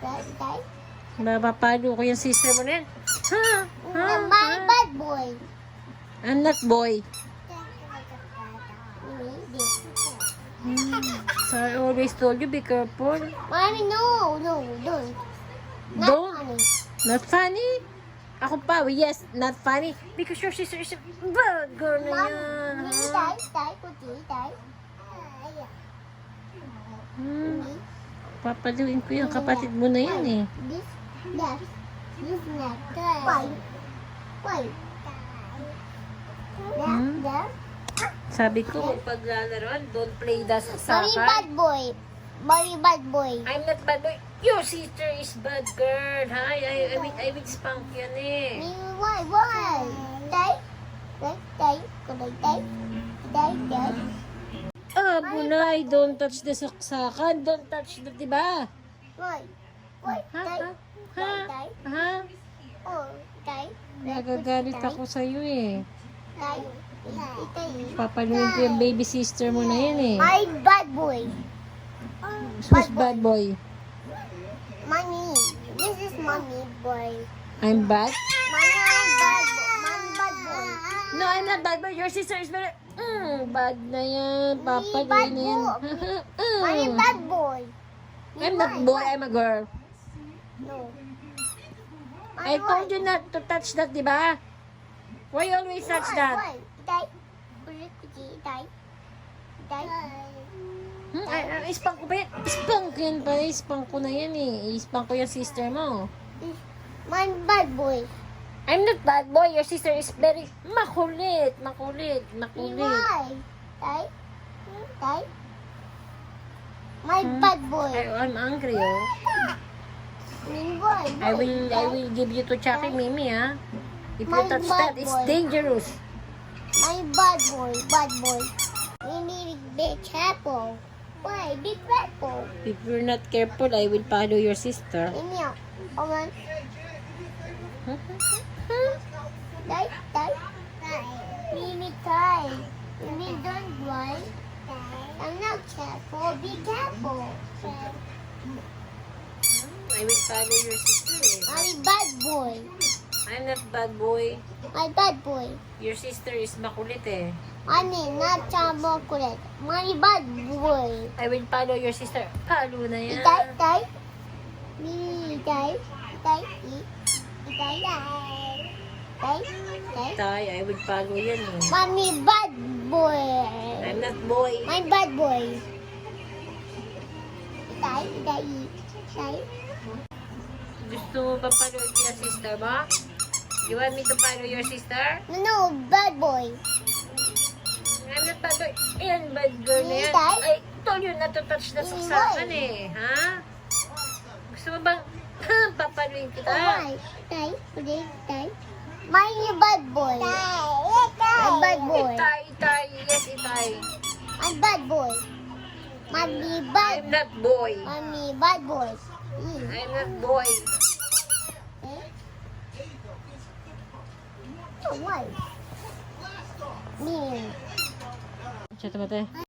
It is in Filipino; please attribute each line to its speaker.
Speaker 1: Tay.
Speaker 2: Mapapalo ko yung sister mo na yan. Ha? Ha?
Speaker 1: My bad boy.
Speaker 2: I'm not boy. So I always told you, be careful.
Speaker 1: Mommy, no, don't. Not
Speaker 2: Don't.
Speaker 1: funny.
Speaker 2: Not funny? Ako pa, yes, not funny. Because your sister is a bad girl na yan. Ha?
Speaker 1: Tay, kuti, tay.
Speaker 2: Papaluin ko yung kapatid mo na yan eh.
Speaker 1: This not. Why? There.
Speaker 2: Sabi ko, pag lalaroan, don't play the
Speaker 1: Mommy,
Speaker 2: soccer.
Speaker 1: bad boy. Mommy, bad boy.
Speaker 2: I'm not bad boy. Your sister is bad girl. Hi, I will spank yan eh.
Speaker 1: Why? Tay. Tay.
Speaker 2: Ah, Bunay, don't touch the saksakan. Don't touch the, diba?
Speaker 1: Why?
Speaker 2: Ha?
Speaker 1: Tay.
Speaker 2: Ha?
Speaker 1: Tay.
Speaker 2: Ha?
Speaker 1: Oh, tay.
Speaker 2: Nagagalit ako sa'yo eh.
Speaker 1: Tay.
Speaker 2: Papaluin ko yung baby sister mo na yan eh.
Speaker 1: My bad boy.
Speaker 2: Who's bad boy?
Speaker 1: Mommy. This is mommy boy.
Speaker 2: I'm bad?
Speaker 1: Mommy, I'm bad boy. Mommy, bad boy.
Speaker 2: No, I'm not bad boy. Your sister is very... bad na yan. Papaluin
Speaker 1: bad
Speaker 2: na yan.
Speaker 1: Mommy, bad boy.
Speaker 2: I'm not boy, I'm a girl.
Speaker 1: No.
Speaker 2: I told you not to touch that, diba? Why you always touch that?
Speaker 1: Why? Tay. Tay. Tay.
Speaker 2: Ispank ko pa yan. Ispank yan pa. Ispank ko na yan eh. Ispank ko yung sister mo.
Speaker 1: My bad boy.
Speaker 2: I'm not bad boy. Your sister is very makulit. Makulit.
Speaker 1: Why? Tay. Tay. My bad boy.
Speaker 2: I'm angry, oh.
Speaker 1: Boy.
Speaker 2: I will give you to Chucky Mimi, ah. If you
Speaker 1: My
Speaker 2: touch
Speaker 1: bad
Speaker 2: that, it's
Speaker 1: boy.
Speaker 2: dangerous.
Speaker 1: My bad boy. We need to be careful. Why? Be careful.
Speaker 2: If you're not careful, I will follow your sister.
Speaker 1: Ini oman. Tay. Mimi tay. Mimi don't run. I'm not careful. Be careful.
Speaker 2: I will follow your sister, eh.
Speaker 1: My bad boy.
Speaker 2: I'm not bad boy.
Speaker 1: My bad boy.
Speaker 2: Your sister is makulit, eh.
Speaker 1: Ani, not chocolate. My bad boy.
Speaker 2: I will follow your sister. Follow na yan.
Speaker 1: Tay. Mimi tay. Tay. Tay.
Speaker 2: Tay, I will follow yan, eh.
Speaker 1: Mommy bad boy.
Speaker 2: I'm not boy.
Speaker 1: My bad boy. Tay.
Speaker 2: Gusto mo pa follow yung sister mo? You want me to follow your sister?
Speaker 1: No, bad boy.
Speaker 2: I'm not bad boy. Ayan, bad girl na yan.
Speaker 1: Tay?
Speaker 2: I told you not to touch the saksakan, eh. Ha? Gusto mo bang papaluin kita?
Speaker 1: Why? Tay. My bad boy. My bad boy.
Speaker 2: Itay. Yes, itay.
Speaker 1: My bad boy. Mommy bad.
Speaker 2: I'm not boy.
Speaker 1: Mommy bad boy.
Speaker 2: I'm not boy.
Speaker 1: Why? Me.
Speaker 2: Chat mo tayo.